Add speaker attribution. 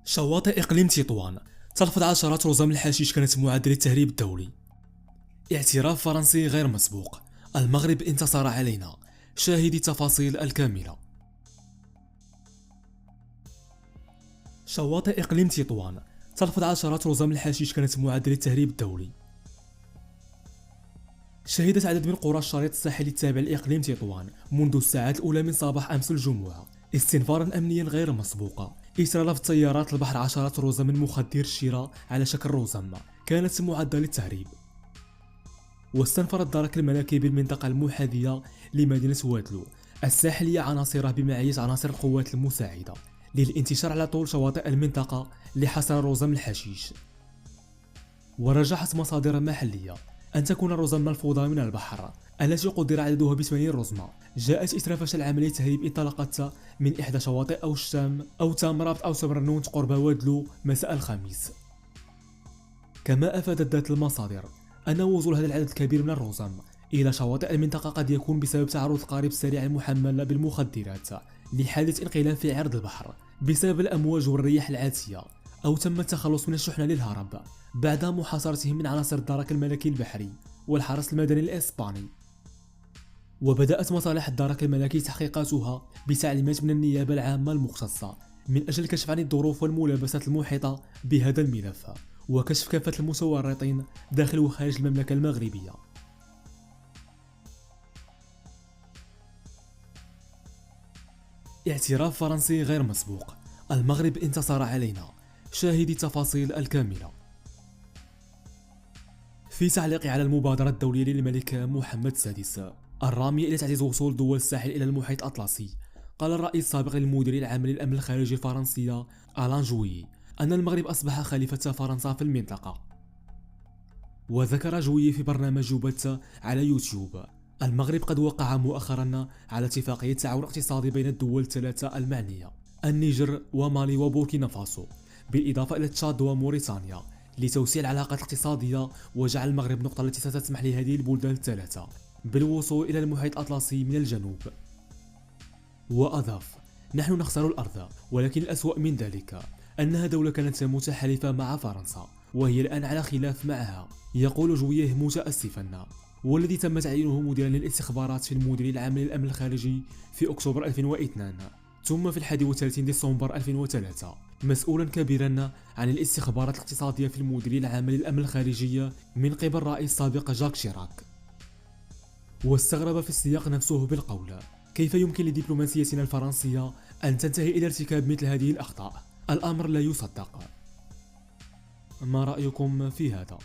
Speaker 1: شواطئ إقليم تطوان تلفظ عشرات رزم الحشيش كانت معدل التهريب الدولي. اعتراف فرنسي غير مسبوق، المغرب انتصر علينا. شاهدي التفاصيل الكاملة. شواطئ إقليم تطوان تلفظ عشرات رزم الحشيش كانت معدل التهريب الدولي. شهدت عدد من قرى الشريط الساحلي التابع لإقليم تطوان منذ الساعات الأولى من صباح أمس الجمعة استنفارا أمنيا غير مسبوق إثر لفظ طيارات البحر عشرات رزم من مخدر الشراء على شكل رزم كانت معدة للتهريب. واستنفرت درك الملكي بالمنطقة المحاذية لمدينة وادلو الساحلية عناصره بمعية عناصر القوات المساعدة للانتشار على طول شواطئ المنطقة لحصر رزم الحشيش. ورجحت مصادر محلية أن تكون الرزم ملفوظة من البحر التي قدر عددها ب80 رزمة جاءت إثر فشل عملية تهريب انطلقت من إحدى شواطئ أو الشام أو تامرابط أو سمرنوت قرب وادلو مساء الخميس. كما أفادت ذات المصادر أن وصول هذا العدد الكبير من الرزم إلى شواطئ المنطقة قد يكون بسبب تعرض القارب السريع المحمل بالمخدرات لحادث انقلاب في عرض البحر بسبب الأمواج والرياح العاتية، أو تم التخلص من الشحنة للهرب بعد محاصرتهم من عناصر الدرك الملكي البحري والحرس المدني الإسباني. وبدأت مصالح الدرك الملكي تحقيقاتها بتعليمات من النيابة العامة المختصة من أجل الكشف عن الظروف والملابسات المحيطة بهذا الملف وكشف كافة المتورطين داخل وخارج المملكة المغربية. اعتراف فرنسي غير مسبوق، المغرب انتصر علينا. شاهدي التفاصيل الكاملة. في تعليق على المبادرة الدولية للملك محمد السادس الرامية إلى تعزيز وصول دول الساحل إلى المحيط الأطلسي، قال الرئيس السابق للمدير العام للأمن الخارجي الفرنسية آلان جويي أن المغرب أصبح خليفة فرنسا في المنطقة. وذكر جويي في برنامج يبث على يوتيوب المغرب قد وقع مؤخرا على اتفاقية تعاون اقتصادي بين الدول الثلاثة المعنية النيجر ومالي وبوركينا فاسو بالإضافة إلى تشاد وموريتانيا لتوسيع العلاقات الاقتصادية وجعل المغرب نقطة التي ستسمح لهذه البلدان الثلاثة بالوصول إلى المحيط الأطلسي من الجنوب. وأضاف: نحن نخسر الأرض، ولكن الأسوأ من ذلك أنها دولة كانت متحالفة مع فرنسا وهي الآن على خلاف معها. يقول جويه متأسفا، والذي تم تعيينه مديرا للاستخبارات في المدير العام للأمن الخارجي في أكتوبر 2002 ثم في 31 ديسمبر 2003 مسؤولا كبيرا عن الاستخبارات الاقتصادية في المدير العام للأمن الخارجي من قبل الرئيس السابق جاك شيراك. واستغرب في السياق نفسه بالقول: كيف يمكن لدبلوماسيتنا الفرنسية أن تنتهي إلى ارتكاب مثل هذه الأخطاء؟ الأمر لا يصدق. ما رأيكم في هذا؟